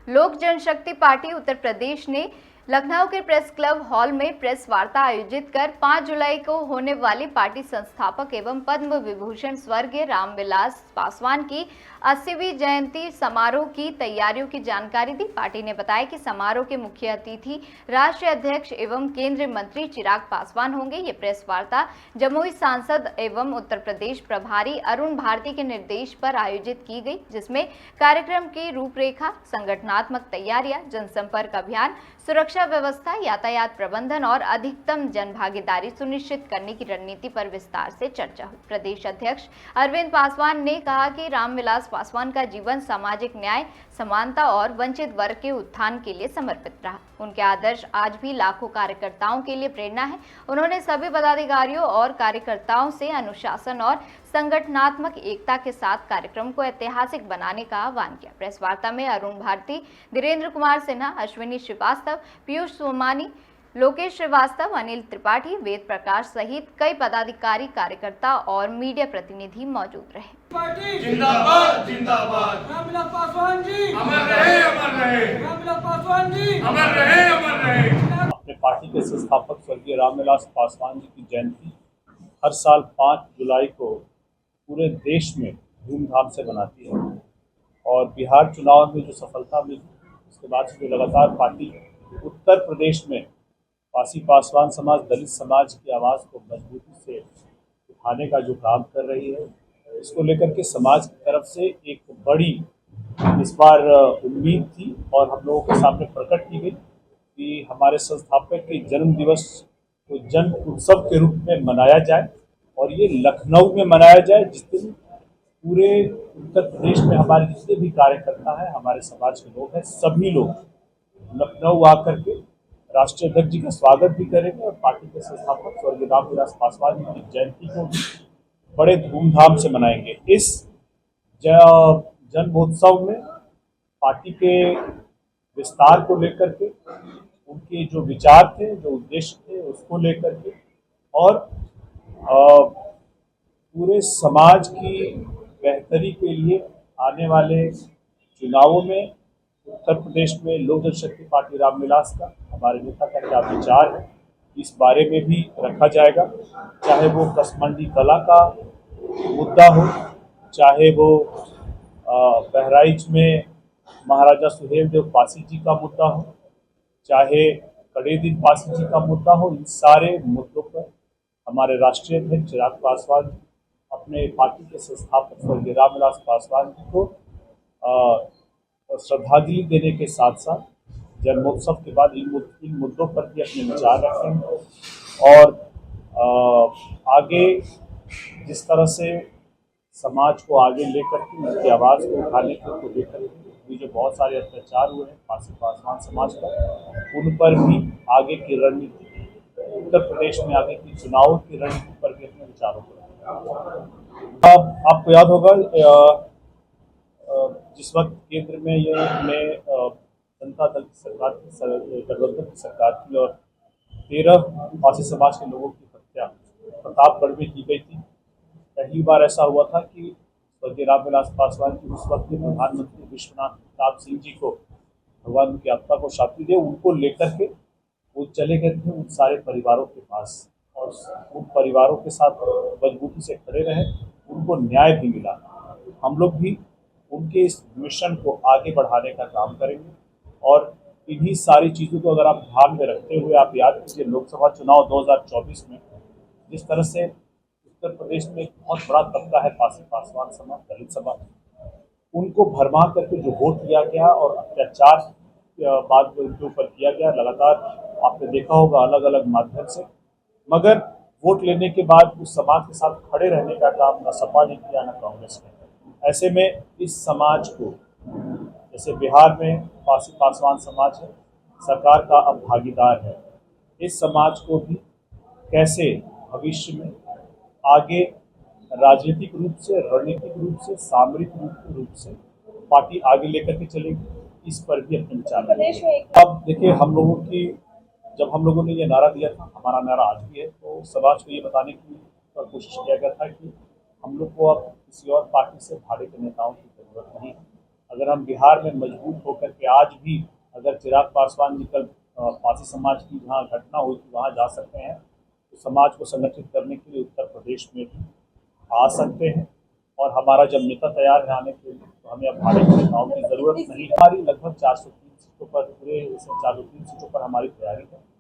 लोक जनशक्ति पार्टी उत्तर प्रदेश ने लखनऊ के प्रेस क्लब हॉल में प्रेस वार्ता आयोजित कर 5 जुलाई को होने वाली पार्टी संस्थापक एवं पद्म विभूषण स्वर्गीय रामविलास पासवान की 80वीं जयंती समारोह की तैयारियों की जानकारी दी। पार्टी ने बताया कि समारोह के मुख्य अतिथि राष्ट्रीय अध्यक्ष एवं केंद्रीय मंत्री चिराग पासवान होंगे। ये प्रेस वार्ता जमुई सांसद एवं उत्तर प्रदेश प्रभारी अरुण भारती के निर्देश पर आयोजित की गई, जिसमें कार्यक्रम की रूपरेखा, संगठनात्मक तैयारियां, जनसंपर्क अभियान, सुरक्षा व्यवस्था, यातायात प्रबंधन और अधिकतम जनभागीदारी सुनिश्चित करने की रणनीति पर विस्तार से चर्चा हुई। प्रदेश अध्यक्ष अरविंद पासवान ने कहा कि रामविलास पासवान का जीवन सामाजिक न्याय, समानता और वंचित वर्ग के उत्थान के लिए समर्पित रहा। उनके आदर्श आज भी लाखों कार्यकर्ताओं के लिए प्रेरणा है। उन्होंने सभी पदाधिकारियों और कार्यकर्ताओं से अनुशासन और संगठनात्मक एकता के साथ कार्यक्रम को ऐतिहासिक बनाने का आह्वान किया। प्रेस वार्ता में अरुण भारती, धीरेन्द्र कुमार सिन्हा, अश्विनी श्रीवास्तव, पीयूष सोमानी, लोकेश श्रीवास्तव, अनिल त्रिपाठी, वेद प्रकाश सहित कई पदाधिकारी, कार्यकर्ता और मीडिया प्रतिनिधि मौजूद रहे। जिंदाबाद जिंदाबाद, रामविलास पासवान जी अमर रहे, अमर रहे, रामविलास पासवान जी अमर रहे, अमर रहे। अपने पार्टी के संस्थापक स्वर्गीय रामविलास पासवान जी की जयंती हर साल 5 जुलाई को पूरे देश में धूमधाम से मनाती है और बिहार चुनाव में जो सफलता मिली उसके बाद से जो लगातार पार्टी उत्तर प्रदेश में पासी पासवान समाज, दलित समाज की आवाज़ को मजबूती से उठाने का जो काम कर रही है, इसको लेकर के समाज की तरफ से एक बड़ी इस बार उम्मीद थी और हम लोगों के सामने प्रकट की गई कि हमारे संस्थापक के जन्म दिवस को जन उत्सव के रूप में मनाया जाए और ये लखनऊ में मनाया जाए, जिस दिन पूरे उत्तर प्रदेश में हमारे जितने भी कार्यकर्ता हैं, हमारे समाज के लोग हैं, सभी लोग लखनऊ आकर के राष्ट्रीय अध्यक्ष जी का स्वागत भी करेंगे और पार्टी के संस्थापक स्वर्गीय रामविलास पासवान जी की जयंती को भी बड़े धूमधाम से मनाएंगे। इस जन्मोत्सव में पार्टी के विस्तार को लेकर के, उनके जो विचार थे, जो उद्देश्य थे, उसको लेकर के और पूरे समाज की बेहतरी के लिए आने वाले चुनावों में उत्तर प्रदेश में लोक जनशक्ति पार्टी रामविलास का, हमारे नेता का क्या विचार है, इस बारे में भी रखा जाएगा। चाहे वो कसमंडी कला का मुद्दा हो, चाहे वो बहराइच में महाराजा सुहेलदेव पासी जी का मुद्दा हो, चाहे कड़ेदीन पासी जी का मुद्दा हो, इन सारे मुद्दों पर हमारे राष्ट्रीय अध्यक्ष चिराग पासवान अपने पार्टी के संस्थापक स्वर्गीय रामविलास पासवान जी को श्रद्धांजलि देने के साथ साथ जन्मोत्सव के बाद इन मुद्दों पर भी अपने विचार रखेंगे और आगे जिस तरह से समाज को आगे लेकर के उनकी आवाज़ को उठाने को लेकर भी जो बहुत सारे अत्याचार हुए हैं पासी पासवान समाज पर, उन पर भी आगे की रणनीति, उत्तर प्रदेश में आगे की चुनाव की रणनीति पर भी अपने विचारों को रखेंगे। आपको याद होगा जिस वक्त केंद्र में जनता दल की सरकार थी, गठबंधन की सरकार थी और 13 पासी समाज के लोगों की हत्या प्रतापगढ़ में की गई थी। पहली बार ऐसा हुआ था कि स्वर्गीय रामविलास पासवान की उस वक्त के प्रधानमंत्री विश्वनाथ प्रताप सिंह जी को भगवान उनकी आत्मा को शांति दे, उनको लेकर के वो चले गए थे उन सारे परिवारों के पास और उन परिवारों के साथ मजबूती से खड़े रहे, उनको न्याय भी मिला। हम लोग भी उनके इस मिशन को आगे बढ़ाने का काम करेंगे और इन्हीं सारी चीज़ों को अगर आप ध्यान में रखते हुए आप याद कीजिए लोकसभा चुनाव 2024 में जिस तरह से उत्तर प्रदेश में एक बहुत बड़ा तबका है पासी पासवान समाज, दलित समाज, उनको भरमा करके जो वोट दिया गया और अत्याचार बाद में उनके ऊपर किया गया, लगातार आपने देखा होगा अलग अलग माध्यम से, मगर वोट लेने के बाद उस समाज के साथ खड़े रहने का काम न सपा ने किया न कांग्रेस ने। ऐसे में इस समाज को, जैसे बिहार में पासी पासवान समाज है, सरकार का अब भागीदार है, इस समाज को भी कैसे भविष्य में आगे राजनीतिक रूप से, रणनीतिक रूप से, सामरिक रूप से पार्टी आगे लेकर के चलेगी, इस पर भी अपने विचार रखेंगे। अब देखिए जब हम लोगों ने ये नारा दिया था, हमारा नारा आज भी है, तो समाज को ये बताने की कोशिश किया गया था कि हम लोग को अब किसी और पार्टी से भाड़े के नेताओं की जरूरत नहीं है। अगर हम बिहार में मजबूत होकर के आज भी अगर चिराग पासवान जी कल पासी समाज की जहाँ घटना हुई थी वहाँ जा सकते हैं, तो समाज को संगठित करने के लिए उत्तर प्रदेश में भी आ सकते हैं। और हमारा जब नेता तैयार है आने के लिए, तो हमें अब भारी नेताओं की जरूरत नहीं। हमारी लगभग 403 सीटों पर, पूरे 403 सीटों पर हमारी तैयारी है।